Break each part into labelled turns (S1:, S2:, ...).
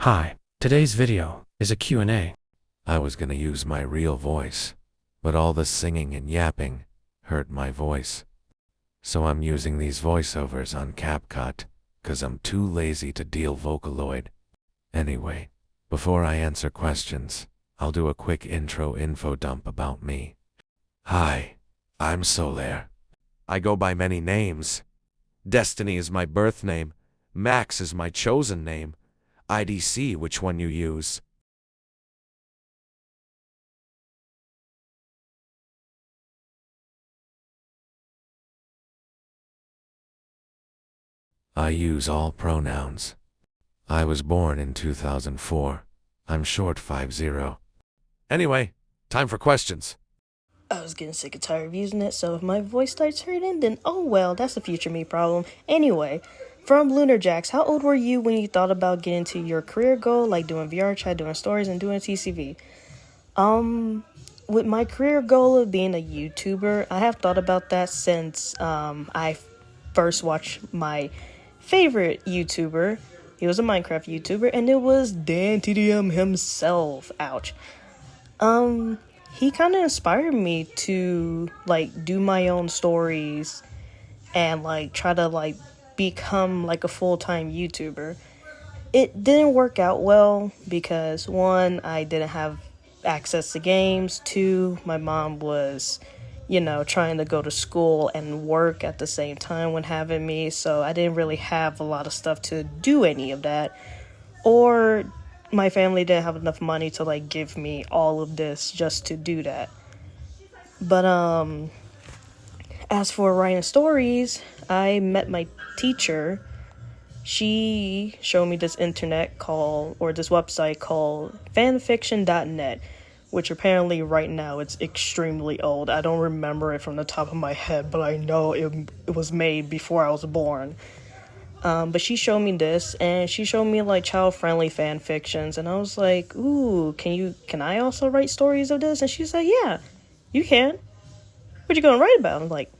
S1: Hi, today's video is a Q&A.
S2: I was gonna use my real voice, but all the singing and yapping hurt my voice. So I'm using these voiceovers on CapCut, 'cause I'm too lazy to deal Vocaloid. Anyway, before I answer questions, I'll do a quick intro info dump about me. Hi, I'm Solaire. I go by many names. Destiny is my birth name. Max is my chosen name. IDC, which one you use. I use all pronouns. I was born in 2004. I'm short 50. Anyway, time for questions.
S3: I was getting sick and tired of using it, so if my voice starts hurting, then oh well, that's a future me problem. Anyway, from Lunar Jacks, how old were you when you thought about getting to your career goal, like doing VR chat, doing stories, and doing TCV? With my career goal of being a YouTuber, I have thought about that since I first watched my favorite YouTuber. He was a Minecraft YouTuber, and it was Dan TDM himself. Ouch. He kind of inspired me to do my own stories and try to become a full-time YouTuber. It didn't work out well because one, I didn't have access to games. Two, my mom was, trying to go to school and work at the same time when having me, so I didn't really have a lot of stuff to do any of that. Or my family didn't have enough money to give me all of this just to do that. But as for writing stories, I met my teacher. She showed me this this website called fanfiction.net, which apparently right now it's extremely old. I don't remember it from the top of my head, but I know it was made before I was born. But she showed me this, and she showed me child-friendly fan fictions, and I was like, ooh, can I also write stories of this? And she's like, yeah, you can. What you gonna write about? I'm like,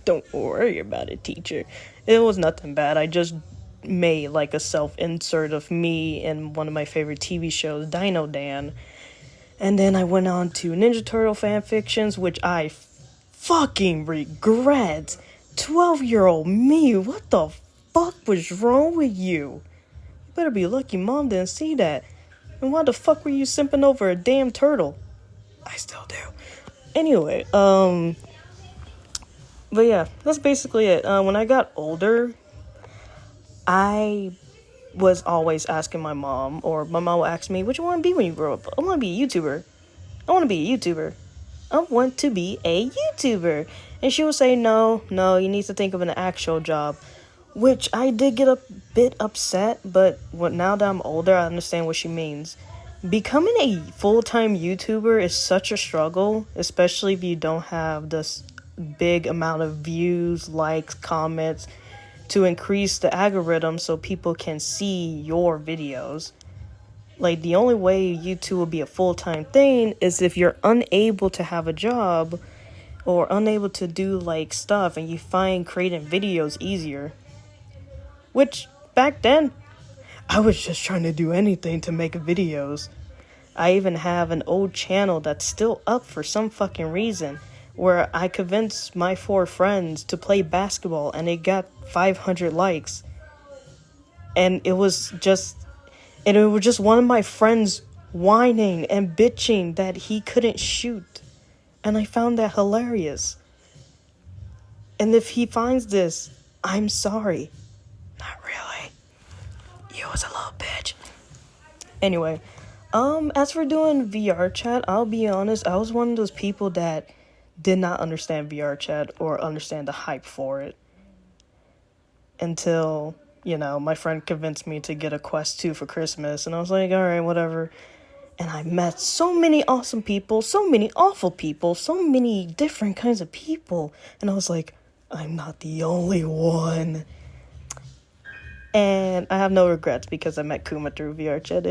S3: don't worry about it, teacher. It was nothing bad. I just made a self-insert of me in one of my favorite TV shows, Dino Dan. And then I went on to Ninja Turtle fan fictions, which I fucking regret. 12-year-old me, what the fuck was wrong with you? You better be lucky mom didn't see that. And why the fuck were you simping over a damn turtle? I still do. Anyway, but yeah, that's basically it. When I got older, I was always asking my mom, or my mom would ask me, what you want to be when you grow up? I want to be a YouTuber. I want to be a YouTuber. I want to be a YouTuber. And she would say, no, you need to think of an actual job. Which I did get a bit upset, but now that I'm older, I understand what she means. Becoming a full-time YouTuber is such a struggle, especially if you don't have this big amount of views, likes, comments, to increase the algorithm so people can see your videos. The only way YouTube will be a full-time thing is if you're unable to have a job or unable to do stuff and you find creating videos easier. Which back then, I was just trying to do anything to make videos. I even have an old channel that's still up for some fucking reason, where I convinced my 4 friends to play basketball and it got 500 likes. And it was just one of my friends whining and bitching that he couldn't shoot. And I found that hilarious. And if he finds this, I'm sorry. Not really. You was a little bitch. Anyway, as for doing VR chat, I'll be honest, I was one of those people that did not understand VR chat or understand the hype for it. Until, my friend convinced me to get a Quest 2 for Christmas, and I was like, alright, whatever. And I met so many awesome people, so many awful people, so many different kinds of people. And I was like, I'm not the only one. And I have no regrets because I met Kuma through VR chat.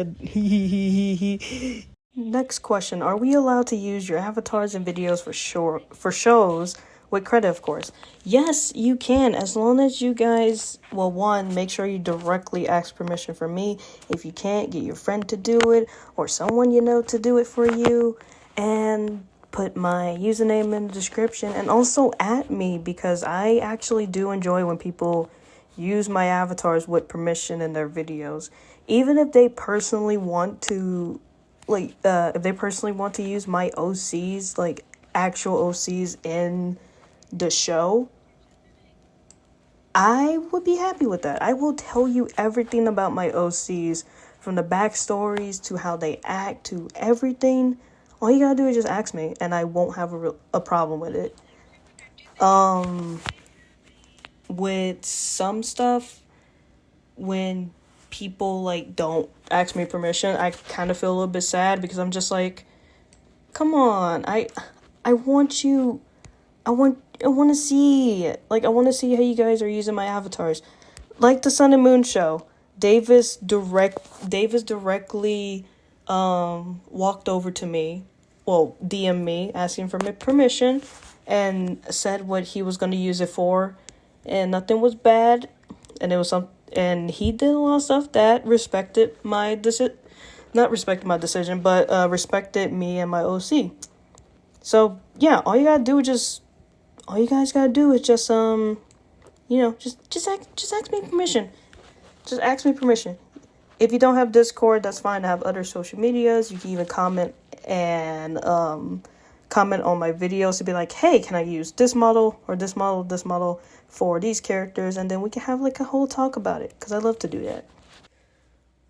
S3: Next question. Are we allowed to use your avatars in videos for shows with credit, of course. Yes, you can, as long as you guys, well, one, make sure you directly ask permission from me. If you can't, get your friend to do it, or someone you know to do it for you, and put my username in the description, and also at me, because I actually do enjoy when people use my avatars with permission in their videos. Even if they personally want to, use my OCs, like actual OCs in the show, I would be happy with that. I will tell you everything about my OCs, from the backstories to how they act to everything. All you gotta do is just ask me, and I won't have a problem with it. With some stuff, when people like don't ask me permission, I kind of feel a little bit sad, because I'm just like, come on, I want you, I want to see, like, I want to see how you guys are using my avatars, like the Sun and Moon show. Davis directly walked over to me, well, DM me asking for my permission, and said what he was going to use it for, and nothing was bad, and it was and he did a lot of stuff that respected my not respected my decision, but respected me and my OC. So yeah, all you guys gotta do is just ask me permission. Just ask me permission. If you don't have Discord, that's fine. I have other social medias. You can even comment and comment on my videos to be like, hey, can I use this model or this model for these characters? And then we can have like a whole talk about it, because I love to do that.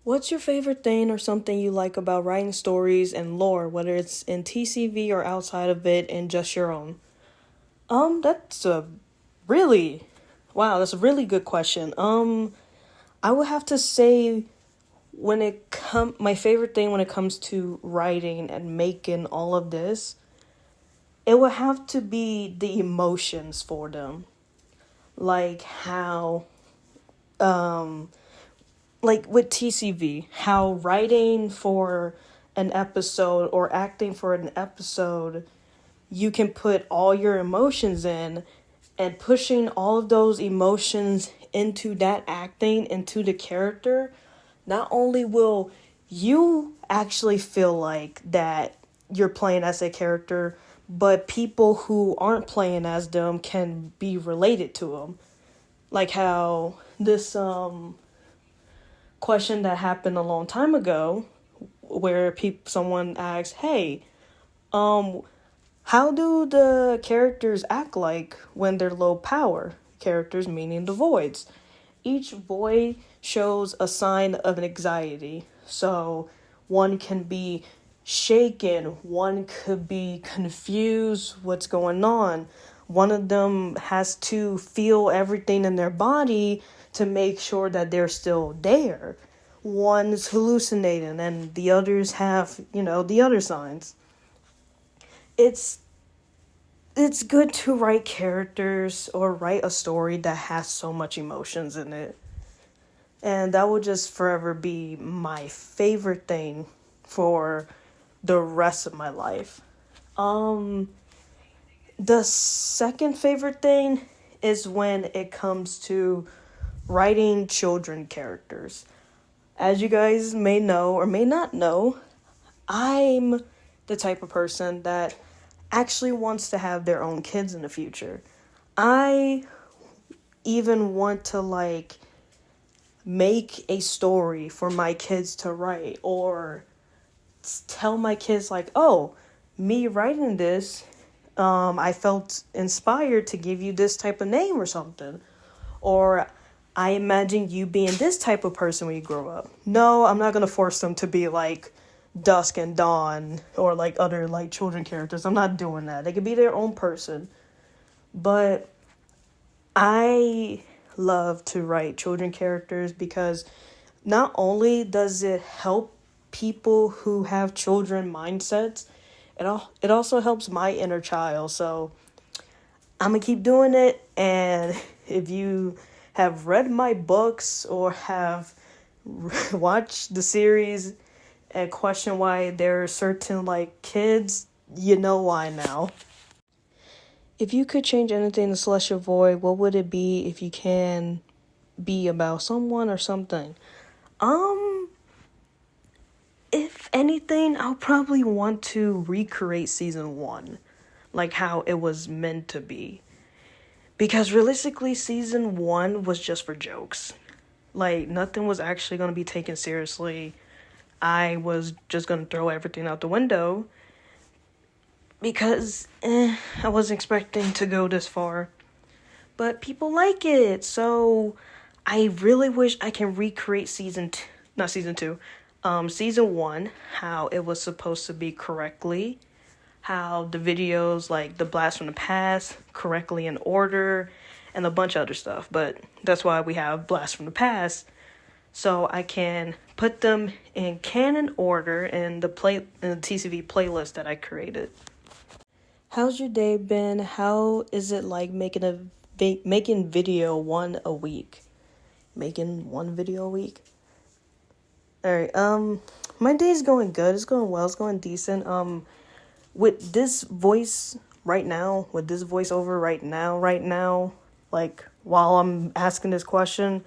S3: What's your favorite thing or something you like about writing stories and lore, whether it's in TCV or outside of it and just your own? That's a really good question. I would have to say, my favorite thing when it comes to writing and making all of this, it would have to be the emotions for them. Like how, like with TCV, how writing for an episode or acting for an episode, you can put all your emotions in, and pushing all of those emotions into that acting, into the character, not only will you actually feel like that you're playing as a character, but people who aren't playing as them can be related to them. Like how this question that happened a long time ago, where someone asked, hey, how do the characters act like when they're low power? Characters meaning the voids. Each void shows a sign of an anxiety. So one can be shaken, one could be confused what's going on. One of them has to feel everything in their body to make sure that they're still there. One's hallucinating, and the others have, the other signs. It's good to write characters or write a story that has so much emotions in it. And that will just forever be my favorite thing for the rest of my life. The second favorite thing is when it comes to writing children characters. As you guys may know or may not know, I'm the type of person that actually wants to have their own kids in the future. I even want to make a story for my kids to write, or tell my kids oh, me writing this, I felt inspired to give you this type of name or something. Or I imagine you being this type of person when you grow up. No, I'm not going to force them to be like Dusk and Dawn or other children characters. I'm not doing that. They could be their own person. But I love to write children characters because not only does it help people who have children mindsets, it also helps my inner child. So I'm going to keep doing it. And if you have read my books or have watched the series and question why there are certain kids, you know why now. If you could change anything in Celestial Void, what would it be if you can be about someone or something? If anything, I'll probably want to recreate season 1, like how it was meant to be. Because realistically, season 1 was just for jokes. Like, nothing was actually going to be taken seriously. I was just going to throw everything out the window. Because, I wasn't expecting to go this far. But people like it, so I really wish I can recreate season 1, how it was supposed to be correctly. How the videos, like the Blast from the Past, correctly in order, and a bunch of other stuff. But that's why we have Blast from the Past, so I can put them in canon order in the TCV playlist that I created. How's your day been? How is it like making video one a week? Making one video a week? Alright, my day's going good. It's going well. It's going decent. With this voice right now, with this voiceover right now, like, while I'm asking this question,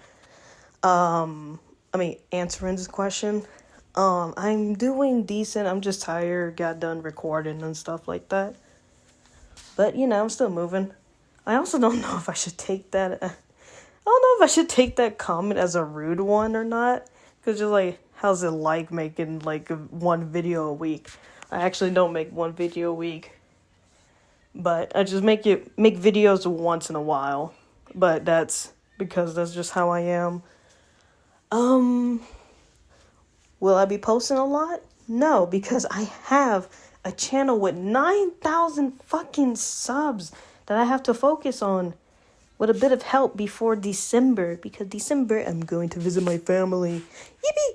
S3: answering this question, I'm doing decent. I'm just tired, got done recording and stuff like that. But, I'm still moving. I also don't know if I should take that, comment as a rude one or not, because you're like, how's it like making, like, one video a week? I actually don't make one video a week, but I just make videos once in a while, but that's because that's just how I am. Will I be posting a lot? No, because I have a channel with 9,000 fucking subs that I have to focus on with a bit of help before December, because December I'm going to visit my family. Yippee!